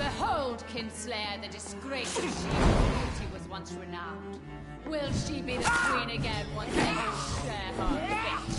Behold, Kinslayer, the disgraced she was once renowned. Will she be the queen again once they all share her fate?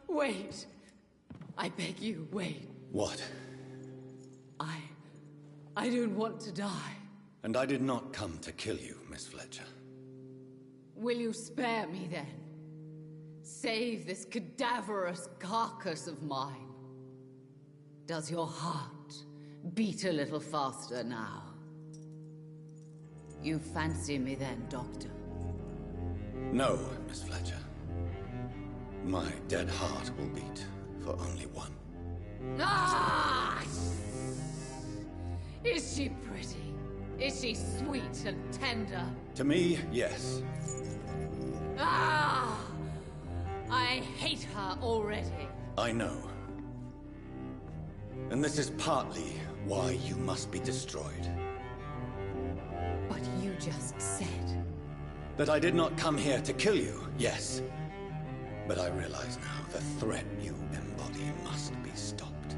Wait. I beg you, wait. What? I don't want to die. And I did not come to kill you, Miss Fletcher. Will you spare me then? Save this cadaverous carcass of mine. Does your heart beat a little faster now? You fancy me then, Doctor? No, Miss Fletcher. My dead heart will beat for only one. Ah! Is she pretty? Is she sweet and tender? To me, yes. Ah! I hate her already. I know. And this is partly why you must be destroyed. But you just said... That I did not come here to kill you, yes. But I realize now the threat you embody must be stopped.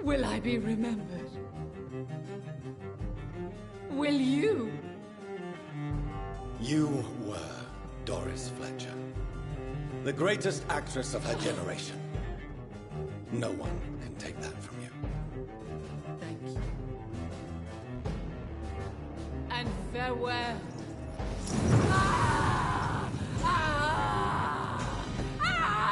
Will I be remembered? Will you? You were Doris Fletcher, the greatest actress of her generation. No one can take that from you. Thank you. And farewell. Ah! Ah! Ah!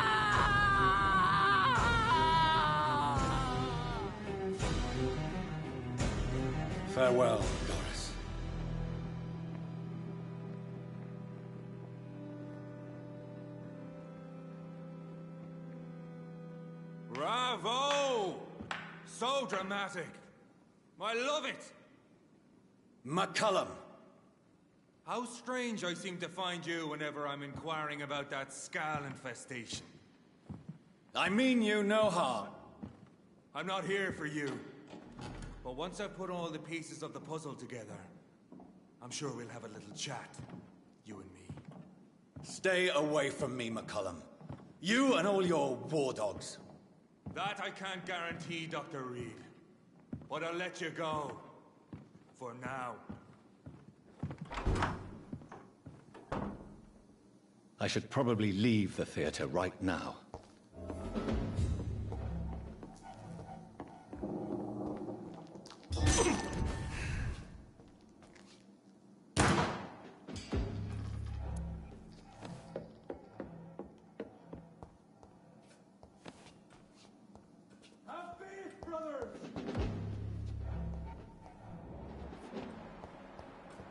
Farewell, Doris. Bravo! So dramatic. I love it! McCullum! How strange I seem to find you whenever I'm inquiring about that Skal infestation. I mean you no harm. I'm not here for you. But once I've put all the pieces of the puzzle together, I'm sure we'll have a little chat, you and me. Stay away from me, McCullum. You and all your war dogs. That I can't guarantee, Dr. Reed. But I'll let you go. For now. I should probably leave the theater right now.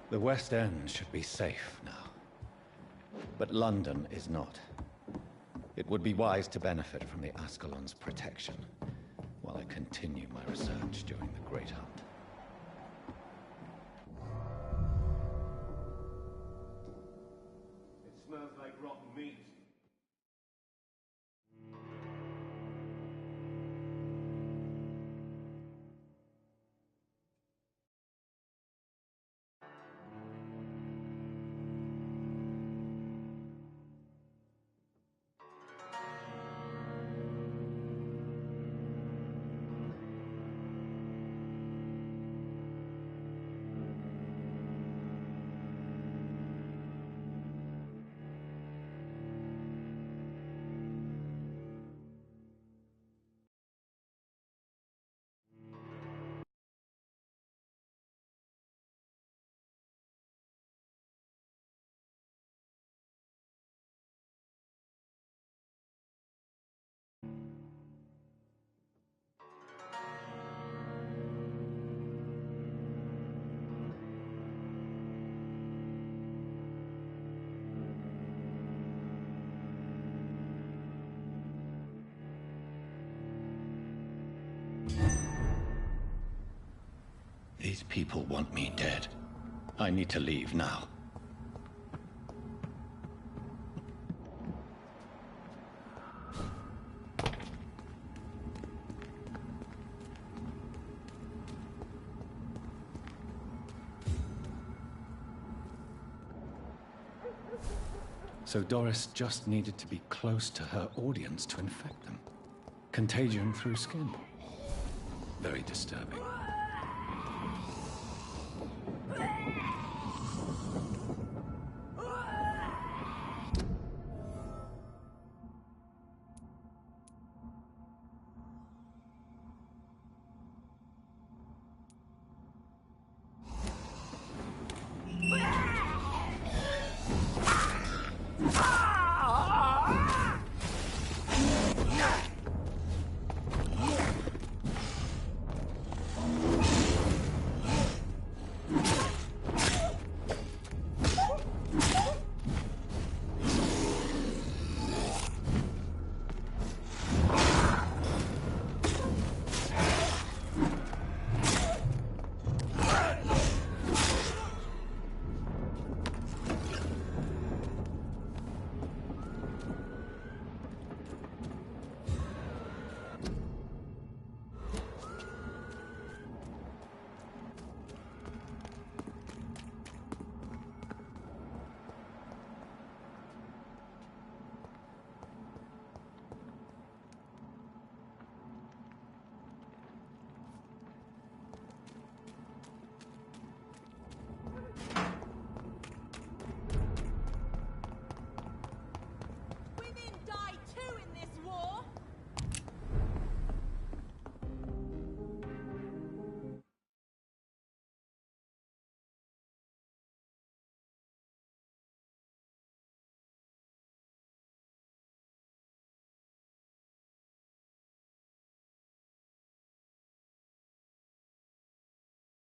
The West End should be safe now. But London is not. It would be wise to benefit from the Ascalon's protection while I continue my research during the Great Hunt. It smells like rotten meat. These people want me dead. I need to leave now. So Doris just needed to be close to her audience to infect them. Contagion through skin. Very disturbing.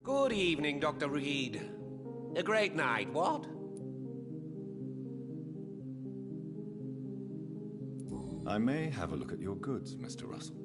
Good evening, Dr. Reed. A great night, what? I may have a look at your goods, Mr. Russell.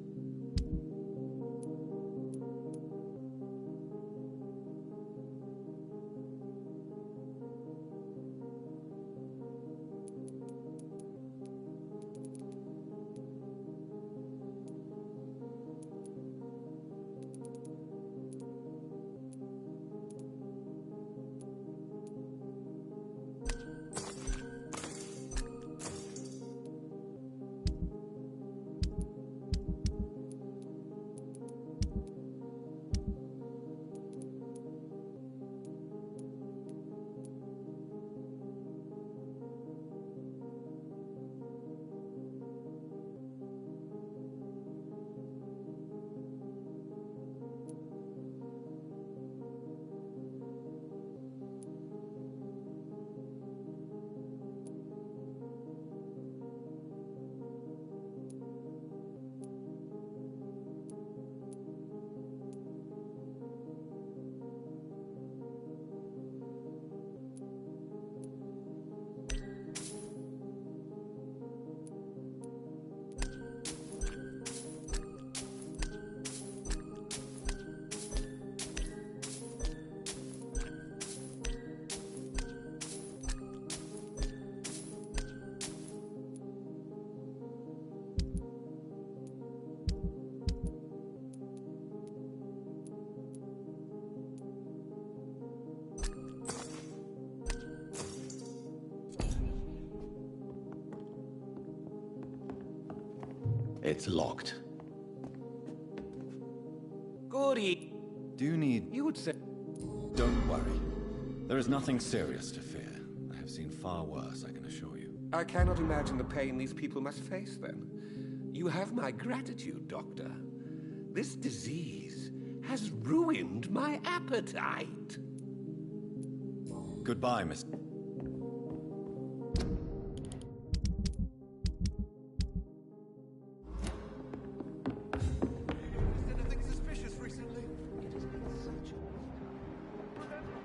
It's locked. Goody. Do you need... You would say... Don't worry. There is nothing serious to fear. I have seen far worse, I can assure you. I cannot imagine the pain these people must face, then. You have my gratitude, Doctor. This disease has ruined my appetite. Goodbye, Miss... Anything suspicious recently? It has been such a long time. Remember,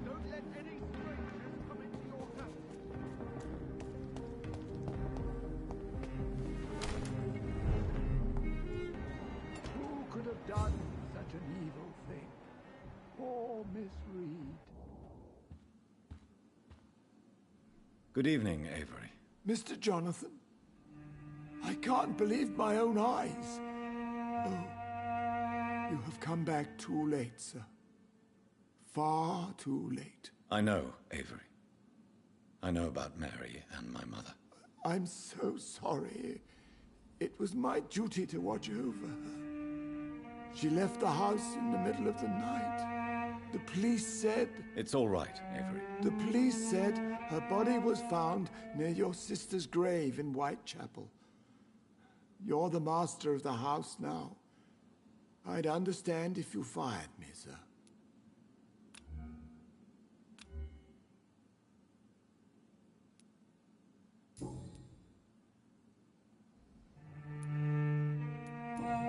don't let any strangers come into your house. Who could have done such an evil thing? Poor Miss Reed. Good evening, Avery. Mr. Jonathan, I can't believe my own eyes. Oh, you have come back too late, sir. Far too late. I know, Avery. I know about Mary and my mother. I'm so sorry. It was my duty to watch over her. She left the house in the middle of the night. The police said... It's all right, Avery. The police said her body was found near your sister's grave in Whitechapel. You're the master of the house now. I'd understand if you fired me, sir.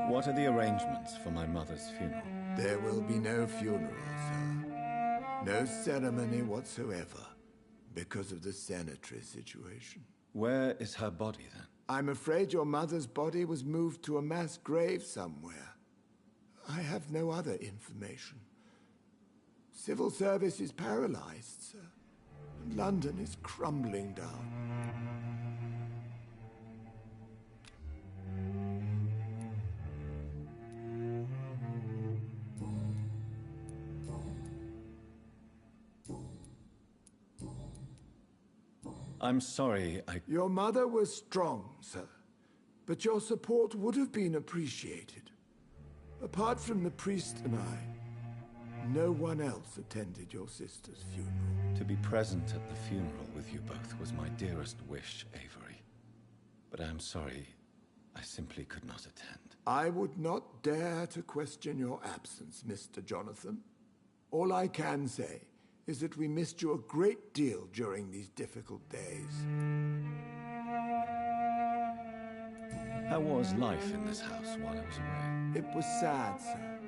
What are the arrangements for my mother's funeral? There will be no funeral, sir. No ceremony whatsoever, because of the sanitary situation. Where is her body, then? I'm afraid your mother's body was moved to a mass grave somewhere. I have no other information. Civil service is paralyzed, sir. London is crumbling down. I'm sorry, Your mother was strong, sir, but your support would have been appreciated. Apart from the priest and I, no one else attended your sister's funeral. To be present at the funeral with you both was my dearest wish, Avery. But I'm sorry, I simply could not attend. I would not dare to question your absence, Mr. Jonathan. All I can say is that we missed you a great deal during these difficult days. How was life in this house while I was away? It was sad, sir.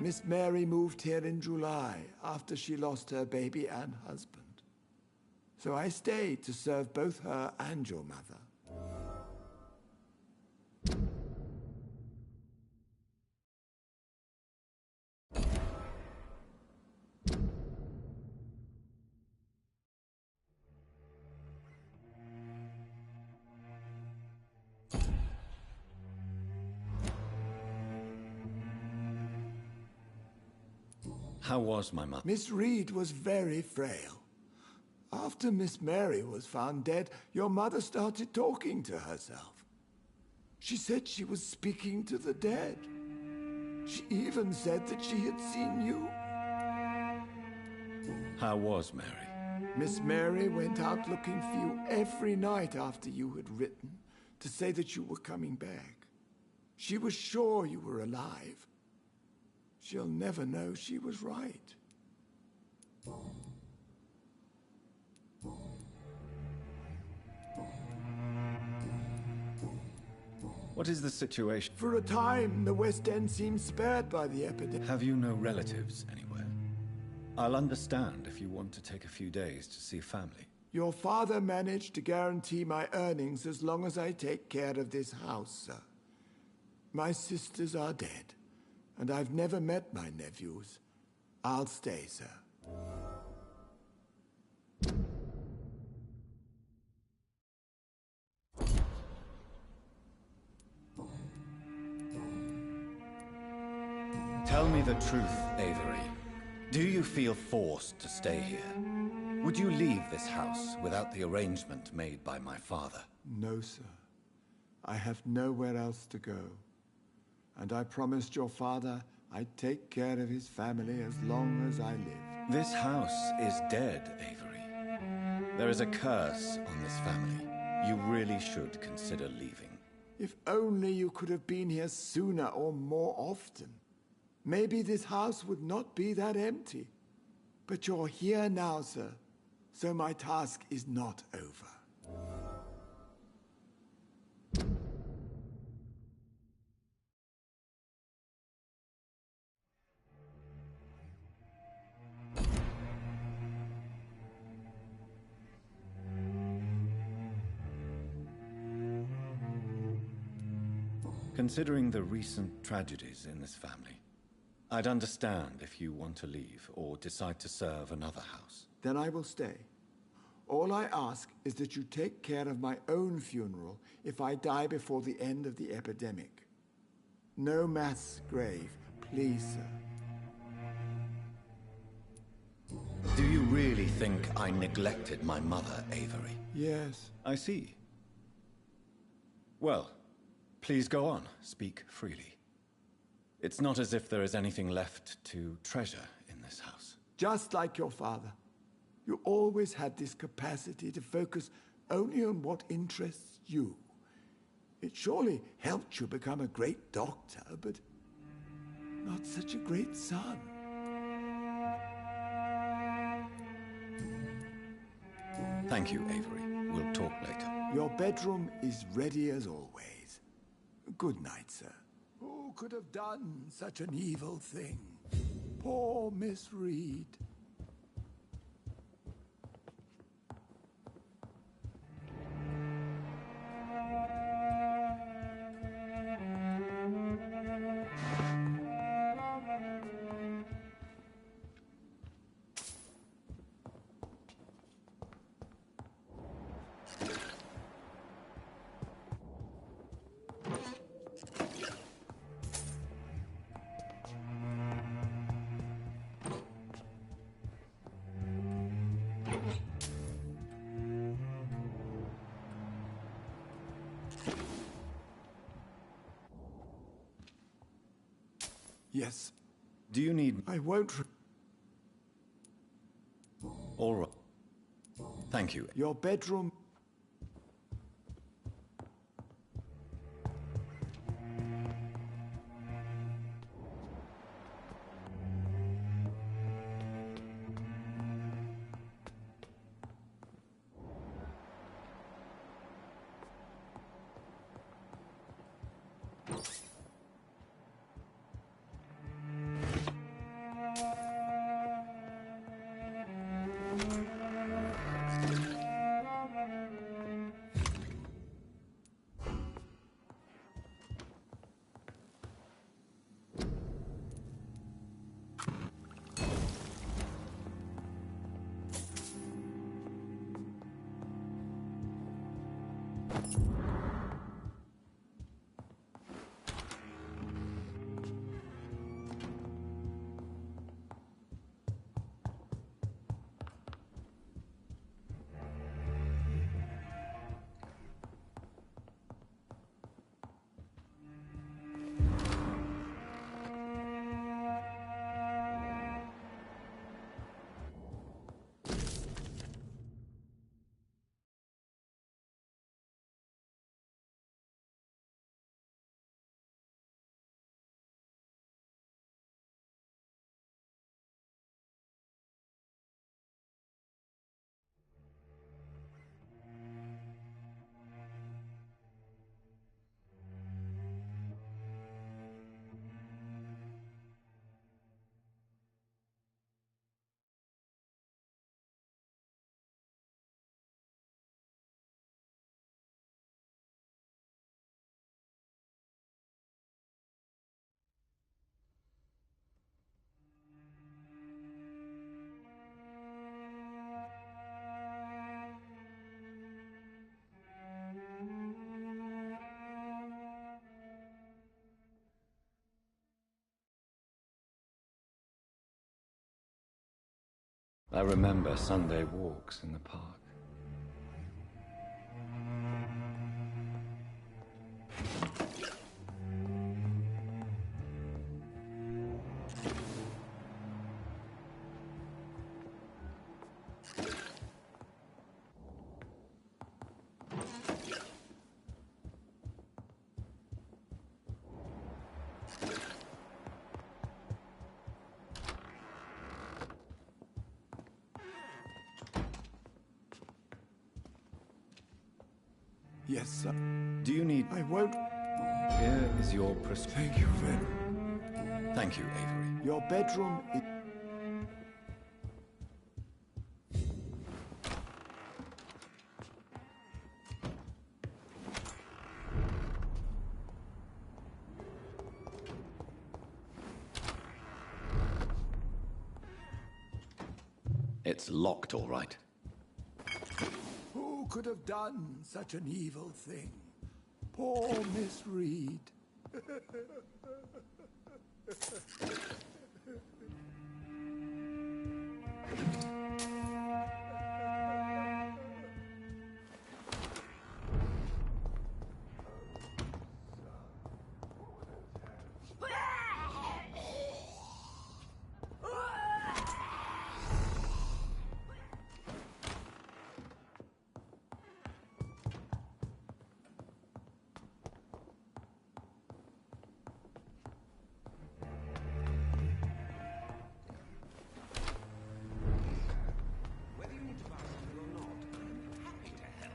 Miss Mary moved here in July after she lost her baby and husband. So I stayed to serve both her and your mother. How was my mother? Miss Reed was very frail. After Miss Mary was found dead, your mother started talking to herself. She said she was speaking to the dead. She even said that she had seen you. How was Mary? Miss Mary went out looking for you every night after you had written to say that you were coming back. She was sure you were alive. She'll never know she was right. What is the situation? For a time, the West End seemed spared by the epidemic. Have you no relatives anywhere? I'll understand if you want to take a few days to see family. Your father managed to guarantee my earnings as long as I take care of this house, sir. My sisters are dead, and I've never met my nephews. I'll stay, sir. Tell me the truth, Avery. Do you feel forced to stay here? Would you leave this house without the arrangement made by my father? No, sir. I have nowhere else to go. And I promised your father I'd take care of his family as long as I lived. This house is dead, Avery. There is a curse on this family. You really should consider leaving. If only you could have been here sooner or more often. Maybe this house would not be that empty. But you're here now, sir, so my task is not over. Considering the recent tragedies in this family, I'd understand if you want to leave or decide to serve another house. Then I will stay. All I ask is that you take care of my own funeral if I die before the end of the epidemic. No mass grave, please, sir. Do you really think I neglected my mother, Avery? Yes. I see. Well, please go on. Speak freely. It's not as if there is anything left to treasure in this house. Just like your father. You always had this capacity to focus only on what interests you. It surely helped you become a great doctor, but not such a great son. Thank you, Avery. We'll talk later. Your bedroom is ready as always. Good night, sir. Who could have done such an evil thing? Poor Miss Reed. Yes. Do you need... I won't... All right. Thank you. Your bedroom... I remember Sunday walks in the park. Yes, sir. Do you need... I won't... Here is your prescription. Thank you, Venom. Thank you, Avery. Your bedroom is... It's locked, all right. Who could have done such an evil thing? Poor Miss Reed. Whether you need to buy something or not, I'm happy to help.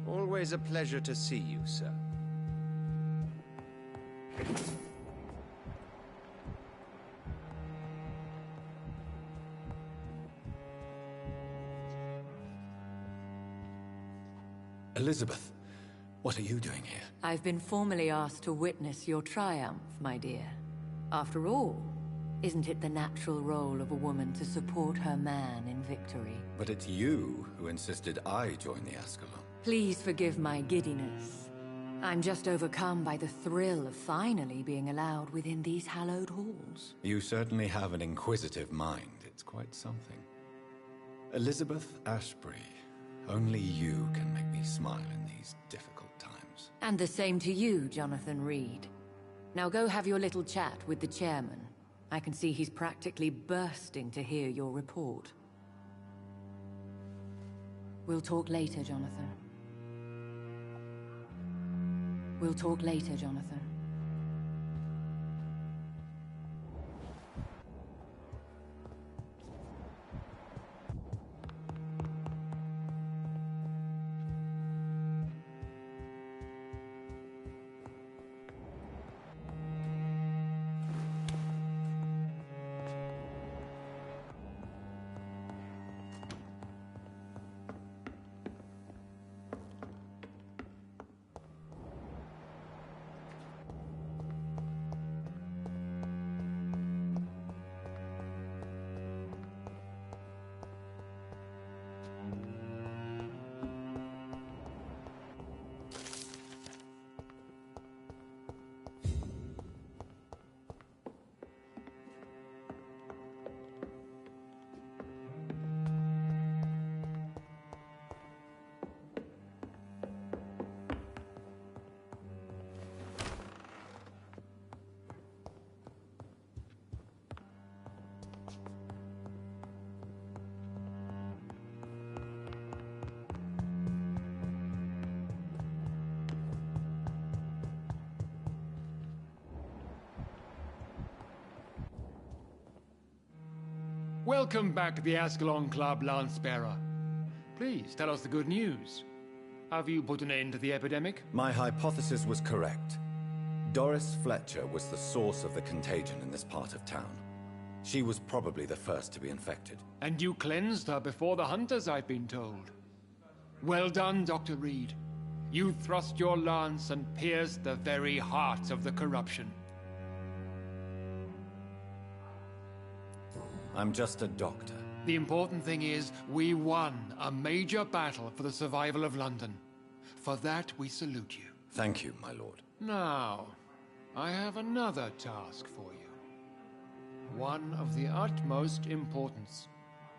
Always a pleasure to see you, sir. Elizabeth, what are you doing here? I've been formally asked to witness your triumph, my dear. After all, isn't it the natural role of a woman to support her man in victory? But it's you who insisted I join the Ascalon. Please forgive my giddiness. I'm just overcome by the thrill of finally being allowed within these hallowed halls. You certainly have an inquisitive mind. It's quite something. Elizabeth Ashbury, only you can make me smile in these difficult times. And the same to you, Jonathan Reed. Now go have your little chat with the chairman. I can see he's practically bursting to hear your report. We'll talk later, Jonathan. We'll talk later, Jonathan. Welcome back to the Ascalon Club, Lancebearer. Please, tell us the good news. Have you put an end to the epidemic? My hypothesis was correct. Doris Fletcher was the source of the contagion in this part of town. She was probably the first to be infected. And you cleansed her before the hunters, I've been told. Well done, Dr. Reed. You thrust your lance and pierced the very heart of the corruption. I'm just a doctor. The important thing is, we won a major battle for the survival of London. For that, we salute you. Thank you, my lord. Now, I have another task for you. One of the utmost importance.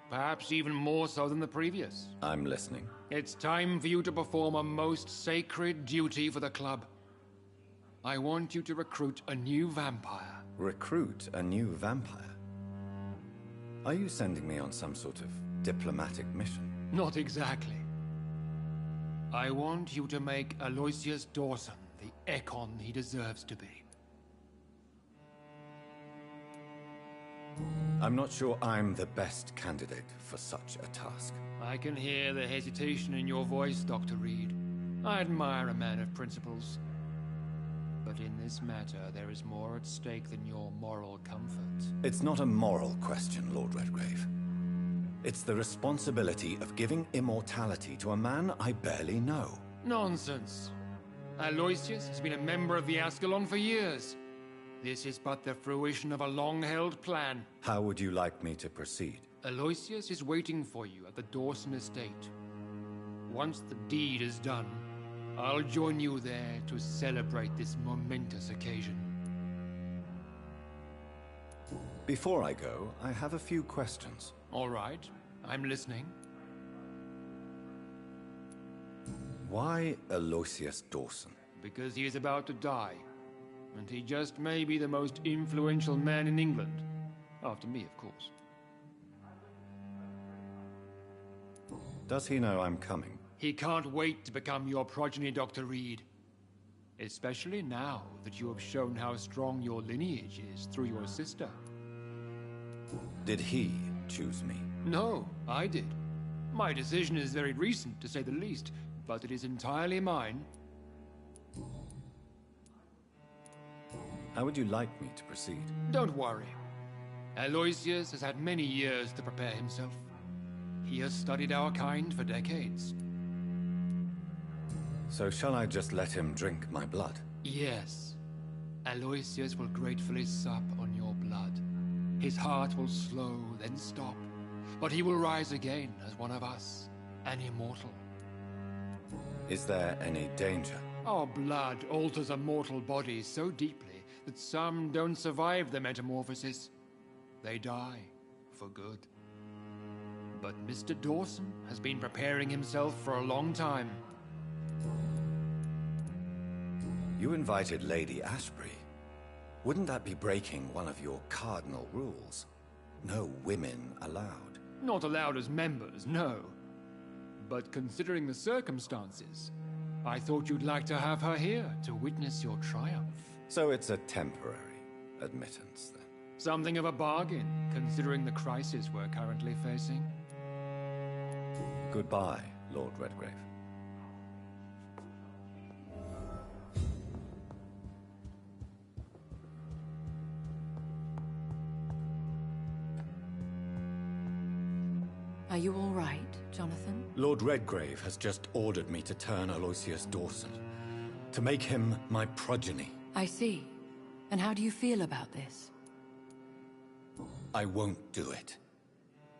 Perhaps even more so than the previous. I'm listening. It's time for you to perform a most sacred duty for the club. I want you to recruit a new vampire. Recruit a new vampire? Are you sending me on some sort of diplomatic mission? Not exactly. I want you to make Aloysius Dawson the Ekon he deserves to be. I'm not sure I'm the best candidate for such a task. I can hear the hesitation in your voice, Dr. Reed. I admire a man of principles. But in this matter, there is more at stake than your moral comfort. It's not a moral question, Lord Redgrave. It's the responsibility of giving immortality to a man I barely know. Nonsense. Aloysius has been a member of the Ascalon for years. This is but the fruition of a long-held plan. How would you like me to proceed? Aloysius is waiting for you at the Dawson estate. Once the deed is done, I'll join you there to celebrate this momentous occasion. Before I go, I have a few questions. All right, I'm listening. Why Aloysius Dawson? Because he is about to die. And he just may be the most influential man in England. After me, of course. Does he know I'm coming? He can't wait to become your progeny, Dr. Reed. Especially now that you have shown how strong your lineage is through your sister. Did he choose me? No, I did. My decision is very recent, to say the least, but it is entirely mine. How would you like me to proceed? Don't worry. Aloysius has had many years to prepare himself. He has studied our kind for decades. So shall I just let him drink my blood? Yes. Aloysius will gratefully sup on your blood. His heart will slow, then stop. But he will rise again as one of us, an immortal. Is there any danger? Our blood alters a mortal body so deeply that some don't survive the metamorphosis. They die for good. But Mr. Dawson has been preparing himself for a long time. You invited Lady Ashbury. Wouldn't that be breaking one of your cardinal rules? No women allowed. Not allowed as members, no. But considering the circumstances, I thought you'd like to have her here to witness your triumph. So it's a temporary admittance, then? Something of a bargain, considering the crisis we're currently facing. Goodbye, Lord Redgrave. Are you all right, Jonathan? Lord Redgrave has just ordered me to turn Aloysius Dawson, to make him my progeny. I see. And how do you feel about this? I won't do it.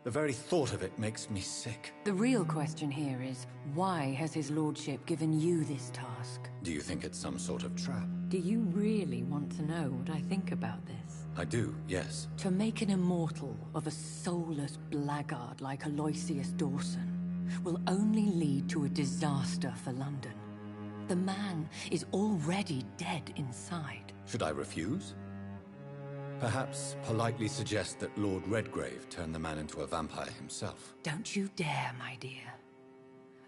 The very thought of it makes me sick. The real question here is, why has his lordship given you this task? Do you think it's some sort of trap? Do you really want to know what I think about this? I do, yes. To make an immortal of a soulless blackguard like Aloysius Dawson will only lead to a disaster for London. The man is already dead inside. Should I refuse? Perhaps politely suggest that Lord Redgrave turn the man into a vampire himself. Don't you dare, my dear.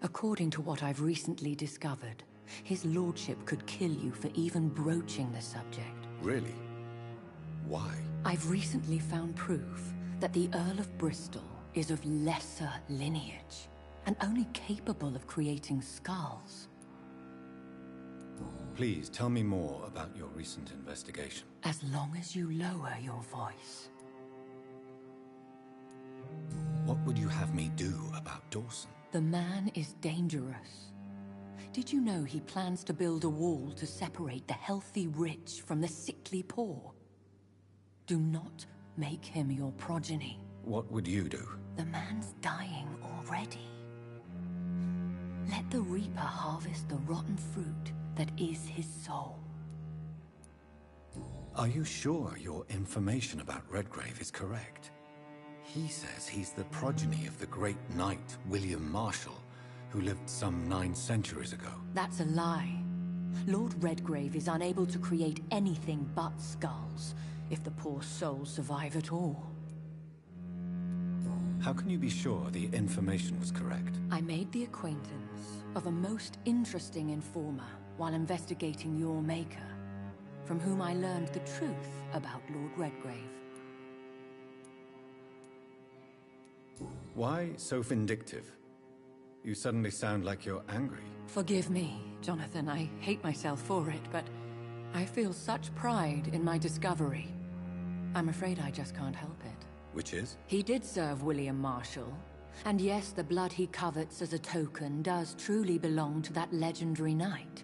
According to what I've recently discovered, his lordship could kill you for even broaching the subject. Really? Why? I've recently found proof that the Earl of Bristol is of lesser lineage, and only capable of creating skulls. Please tell me more about your recent investigation. As long as you lower your voice. What would you have me do about Dawson? The man is dangerous. Did you know he plans to build a wall to separate the healthy rich from the sickly poor? Do not make him your progeny. What would you do? The man's dying already. Let the Reaper harvest the rotten fruit that is his soul. Are you sure your information about Redgrave is correct? He says he's the progeny of the great knight William Marshall, who lived some 9 centuries ago. That's a lie. Lord Redgrave is unable to create anything but skulls, if the poor souls survive at all. How can you be sure the information was correct? I made the acquaintance of a most interesting informer while investigating your maker, from whom I learned the truth about Lord Redgrave. Why so vindictive? You suddenly sound like you're angry. Forgive me, Jonathan. I hate myself for it, but I feel such pride in my discovery. I'm afraid I just can't help it. Which is? He did serve William Marshall. And yes, the blood he covets as a token does truly belong to that legendary knight.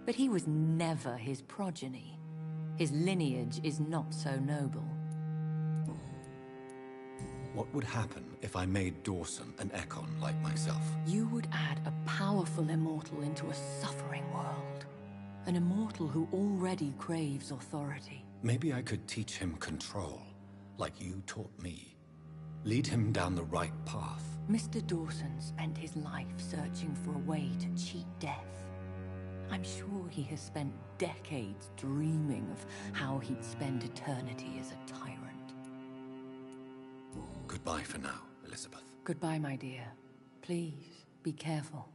But he was never his progeny. His lineage is not so noble. What would happen if I made Dawson an Ekon like myself? You would add a powerful immortal into a suffering world. An immortal who already craves authority. Maybe I could teach him control, like you taught me. Lead him down the right path. Mr. Dawson spent his life searching for a way to cheat death. I'm sure he has spent decades dreaming of how he'd spend eternity as a tyrant. Goodbye for now, Elizabeth. Goodbye, my dear. Please, be careful.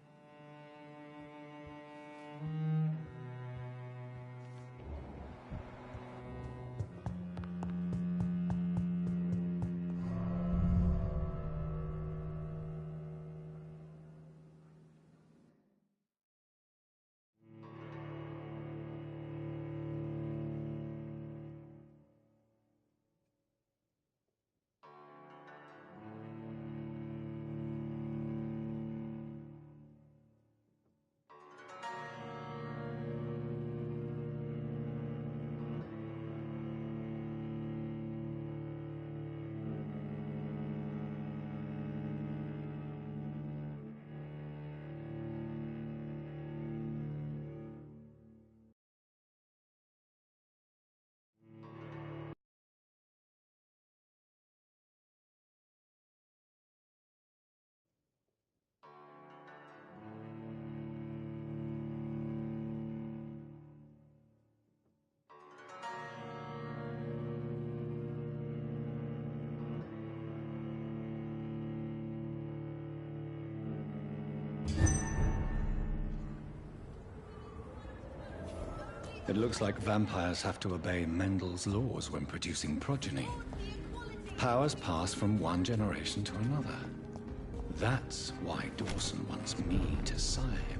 It looks like vampires have to obey Mendel's laws when producing progeny. Powers pass from one generation to another. That's why Dawson wants me to sire him.